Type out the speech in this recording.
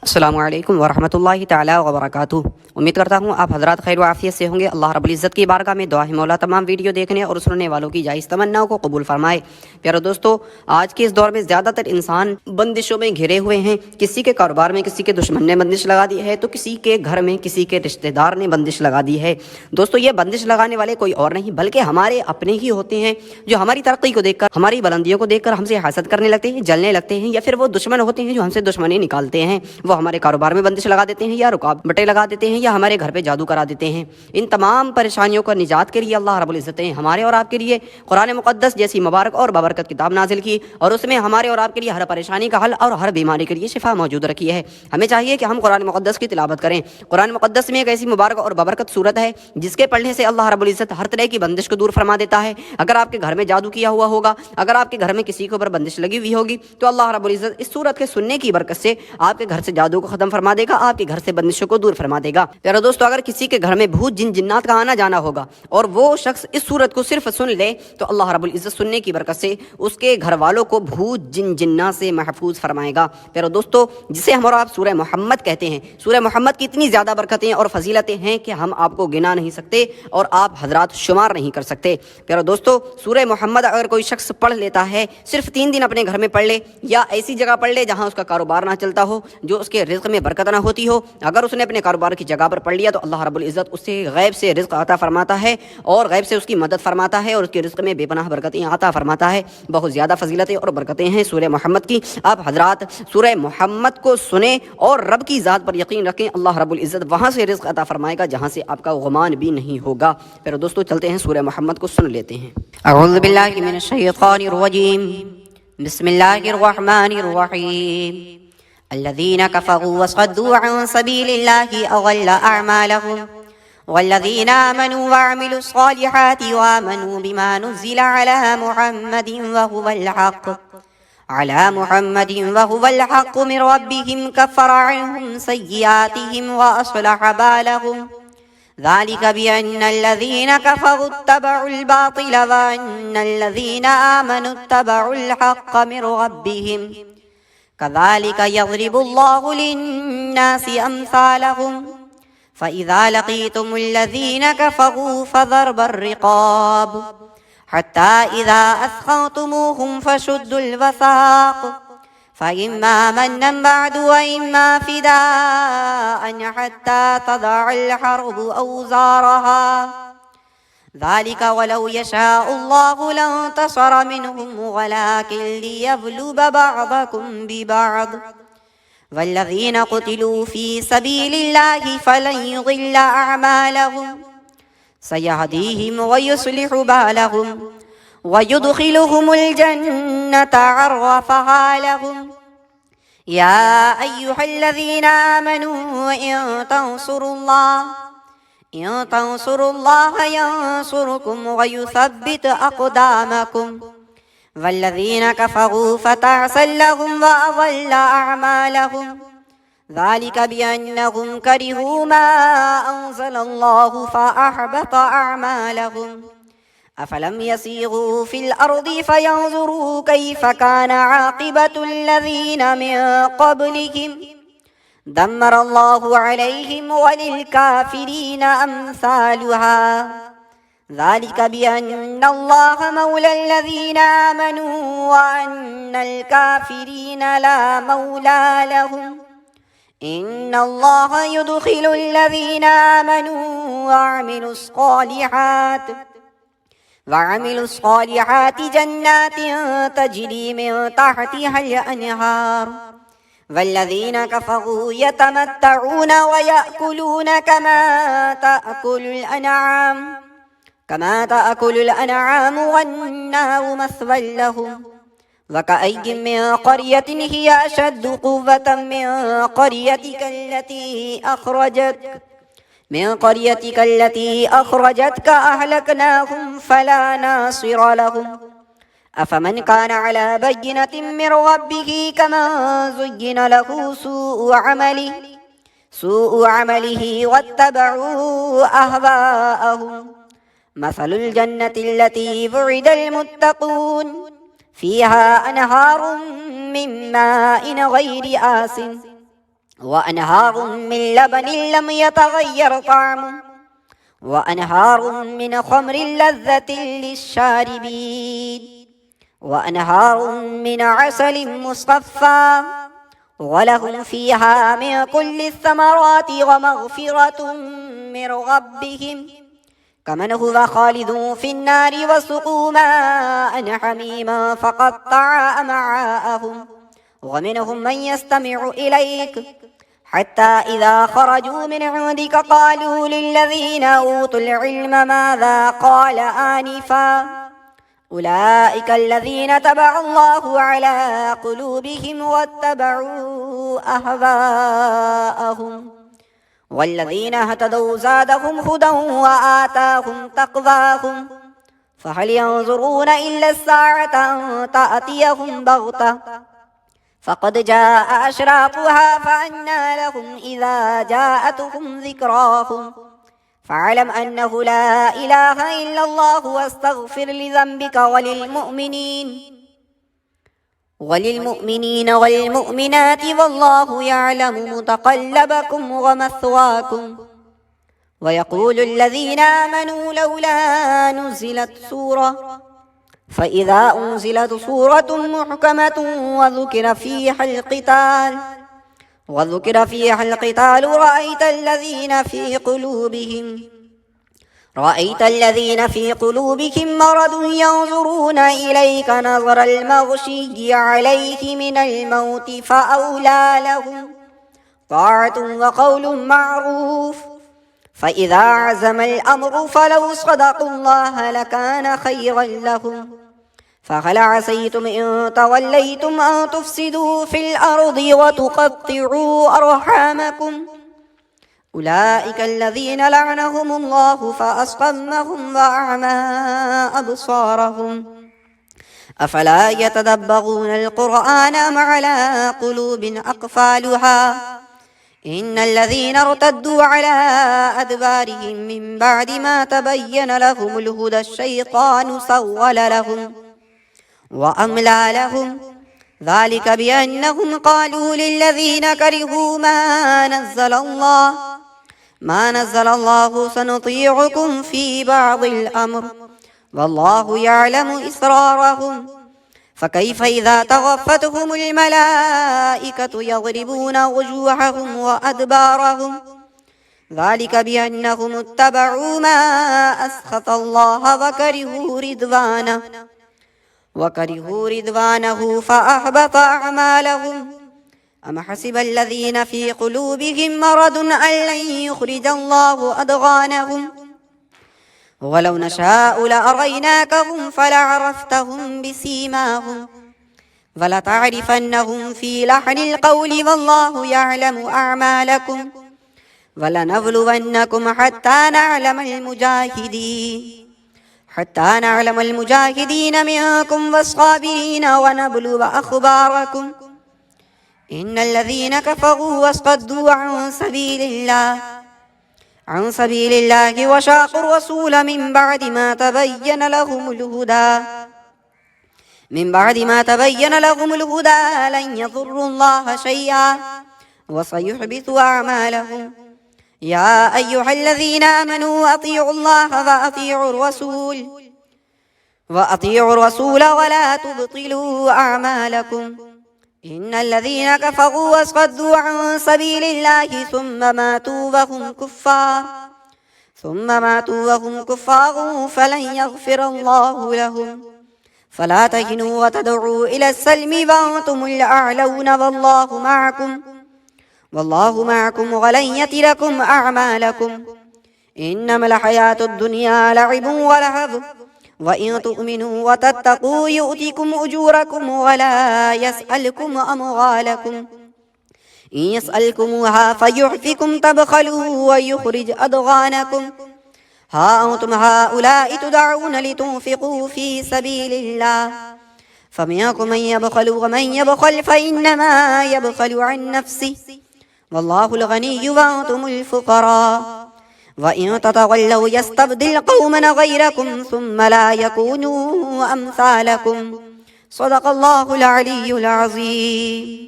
अस्सलामु अलैकुम वरहमतुल्लाहि ताला वबरकातुहू। उम्मीद करता हूँ आप हज़रात खैर व आफ़ियत से होंगे। अल्लाह रब्बुल इज़्ज़त की बारगाह में दुआ है मौला तमाम वीडियो देखने और सुनने वालों की जायज़ तमन्नाओं को कबूल फरमाए। प्यारे दोस्तों, आज के इस दौर में ज़्यादातर इंसान बंदिशों में घिरे हुए हैं। किसी के कारोबार में किसी के दुश्मन ने बंदिश लगा दी है, तो किसी के घर में किसी के रिश्तेदार ने बंदिश लगा दी है। दोस्तों, ये बंदिश लगाने वाले कोई और नहीं बल्कि हमारे अपने ही होते हैं, जो हमारी तरक्की को देखकर, हमारी बुलंदियों को देखकर हमसे हसद करने लगते हैं, जलने लगते हैं, या फिर वो दुश्मन होते हैं जो हमसे दुश्मनी निकालते हैं। वो हमारे कारोबार में बंदिश लगा देते हैं, या रुकावटें लगा देते हैं, या हमारे घर पे जादू करा देते हैं। इन तमाम परेशानियों को निजात के लिए अल्लाह रब्बुल इज़्ज़त ने हमारे और आपके लिए कुरान मुक़द्दस जैसी मुबारक और बाबरकत किताब नाजिल की, और उसमें हमारे और आपके लिए हर परेशानी का हल और हर बीमारी के लिए शिफा मौजूद रखी है। हमें चाहिए कि हम कुरान मुक़द्दस की तिलावत करें। कुरान मुक़द्दस में एक ऐसी मुबारक और बाबरकत सूरत है जिसके पढ़ने से अल्लाह रब्बुल इज़्ज़त हर तरह की बंदिश को दूर फरमा देता है। अगर आपके घर में जादू किया हुआ होगा, अगर आपके घर में किसी के ऊपर बंदिश लगी हुई होगी, तो अल्लाह रब्बुल इज़्ज़त इस सूरत के सुनने की बरकत से आपके घर से जादू को खत्म फरमा देगा, आपके घर से बंदिशों को दूर फरमा देगा। प्यारे दोस्तों, अगर किसी के घर में भूत जिन जिन्नात का आना जाना होगा और वो शख्स इस सूरत को सिर्फ सुन ले, तो अल्लाह रब्बुल इज़्ज़त सुनने की बरकत से उसके घर वालों को भूत जिन जिन्नात से महफूज फरमाएगा। प्यारे दोस्तों, जिसे हम और आप सूरह मोहम्मद कहते हैं, सूरह मोहम्मद की इतनी ज़्यादा बरकतें और फजीलतें हैं कि हम आपको गिना नहीं सकते और आप हजरात शुमार नहीं कर सकते। प्यारे दोस्तों, सूरह मोहम्मद अगर कोई शख्स पढ़ लेता है, सिर्फ 3 दिन अपने घर में पढ़ ले, या ऐसी जगह पढ़ ले जहाँ उसका कारोबार ना चलता हो, जो उसके रिज़्क़ में बरकत ना होती हो, अगर उसने अपने कारोबार की जगह पर पढ़ लिया, तो अल्लाह रब्बुल इज़्ज़त उससे गैब से रिज़्क़ अता फरमाता है और गैब से उसकी मदद फरमाता है और उसके रिज़्क़ में बेपनाह बरकतें अता फरमाता है। बहुत ज़्यादा फजीलतें और बरकतें हैं सूरह मोहम्मद की। आप हजरात सूरह मोहम्मद को सुने और रब की ज़ात पर यकीन रखें, अल्लाह रब्बुल इज़्ज़त वहाँ से रिज़्क़ अता फरमाएगा जहाँ से आपका गुमान भी नहीं होगा। फिर दोस्तों, चलते हैं सूरह मोहम्मद को सुन लेते हैं। अऊज़ु बिल्लाहि मिनश शैतानिर रजीम, बिस्मिल्लाहिर रहमानिर रहीम। अल्लज़ीना कफ़रू वसद्दू अन सबीलिल्लाहि अज़ल्ल अअमालहुम वल्लज़ीना आमनू वअमिलुस्सालिहाति वआमनू बिमा नुज़्ज़िला अला मुहम्मदिन वहुवल हक़्क़ु मिन रब्बिहिम कफ़्फ़र अन्हुम सय्यिआतिहिम वअस्लह बालहुम ज़ालिका बिअन्नल्लज़ीना कफ़रू इत्तबउल बातिल वअन्नल्लज़ीना आमनू इत्तबउल हक़्क़ मिन रब्बिहिम कज़ालिका यज़रिबुल्लाहु लिन्नासि अम्सालहुम फ़इज़ा लक़ीतुमुल्लज़ीना कफ़रू फ़ज़रबर रिक़ाब हत्ता इज़ा अस्ख़न्तुमूहुम फ़शुद्दुल वसाक़ फ़इम्मा मन्नन बअदु व इम्मा फ़िदाअन हत्ता तज़अल हर्बु औज़ारहा ذلك ولو يشاء الله لانتصر منهم ولكن ليبلو بعضكم ببعض والذين قتلوا في سبيل الله فلن يضل أعمالهم سيهديهم ويصلح بالهم ويدخلهم الجنة عرفها لهم يا أيها الذين آمنوا إن تنصروا الله ينصركم ويثبت أقدامكم والذين كفروا فتعسا لهم وأضل أعمالهم ذلك بأنهم كرهوا ما أنزل الله فأحبط أعمالهم أفلم يسيروا في الأرض فينظروا كيف كان عاقبة الذين من قبلهم دمر الله عليهم وللكافرين أمثالها ذلك بأن الله مولى الذين آمنوا وأن الكافرين لا مولى لهم إن الله يدخل الذين آمنوا وعملوا الصالحات جنات تجري من تحتها الأنهار والذين كفروا يتمتعون ويأكلون كما تأكل الأنعام والنار مثوى لهم وكأي من قرية هي أشد قوة من قريتك التي أخرجتك أهلكناهم فلا ناصر لهم أفمن كان على بينة من ربه كمن زين له سوء عمله واتبعوا أهواءهم مثل الجنة التي وعد المتقون فيها أنهار من ماء غير آسن وأنهار من لبن لم يتغير طعمه وأنهار من خمر لذة للشاربين وأنهار من عسل مصفى ولهم فيها من كل الثمرات ومغفرة من ربهم كمن هو خالد في النار وسقوا ماء حميما فقطع أمعاءهم ومنهم من يستمع إليك حتى إذا خرجوا من عندك قالوا للذين أوتوا العلم ماذا قال آنفا أولئك الذين تبع الله على قلوبهم واتبعوا أهواءهم والذين اهتدوا زادهم هدى وآتاهم تقواهم فهل ينظرون إلا الساعة أن تأتيهم بغتة فقد جاء أشراطها فأنى لهم إذا جاءتهم ذكراهم فاعلم أنه لا إله إلا الله واستغفر لذنبك وللمؤمنين والمؤمنات والله يعلم متقلبكم ومثواكم ويقول الذين آمنوا لولا نزلت سورة فإذا أنزلت سورة محكمة وذكر فيها القتال رأيت الذين في قلوبهم مرض ينظرون إليك نظر المغشي عليه من الموت فأولى لهم طاعة وقول معروف فإذا عزم الأمر فلو صدقوا الله لكان خيرا لهم فهل عسيتم إن توليتم أن تفسدوا في الأرض وتقطعوا أرحامكم أولئك الذين لعنهم الله فأصمهم وأعمى أبصارهم أفلا يتدبرون القرآن أم على قلوب أقفالها إن الذين ارتدوا على أدبارهم من بعد ما تبين لهم الهدى الشيطان سول لهم وأملى لهم ذلك بأنهم قالوا للذين كرهوا ما نزل الله سنطيعكم في بعض الأمر والله يعلم إسرارهم فكيف إذا توفتهم الملائكة يضربون وجوههم وأدبارهم ذلك بأنهم اتبعوا ما أسخط الله وكرهوا رضوانه فأحبط أعمالهم أم حسب الذين في قلوبهم مرض أن لن يخرج الله أضغانهم ولو نشاء لأريناكهم فلعرفتهم بسيماهم ولتعرفنهم في لحن القول والله يعلم أعمالكم ولنبلونكم حتى نعلم المجاهدين منكم والصابرين ونبلو أخباركم إن الذين كفروا وصدوا عن سبيل الله وشاقوا الرسول من بعد ما تبين لهم الهدى لن يضروا الله شيئا وسيحبط أعمالهم يا أيها الذين آمنوا أطيعوا الله وأطيعوا الرسول ولا تبطلوا أعمالكم إن الذين كفروا وصدوا عن سبيل الله ثم ماتوا وهم كفار فلن يغفر الله لهم فلا تهنوا وتدعوا إلى السلم وأنتم الأعلون والله معكم ولن يتركم أعمالكم إنما الحياة الدنيا لعب ولهو وإن تؤمنوا وتتقوا يؤتكم أجوركم ولا يسألكم أموالكم إن يسألكموها فيحفكم تبخلوا ويخرج أضغانكم ها أنتم هؤلاء تدعون لتنفقوا في سبيل الله فمنكم من يبخل ومن يبخل فإنما يبخل عن نفسه والله الغني وأنتم الفقراء وإن تتولوا يستبدل قوما غيركم ثم لا يكونوا أمثالكم صدق الله العلي العظيم.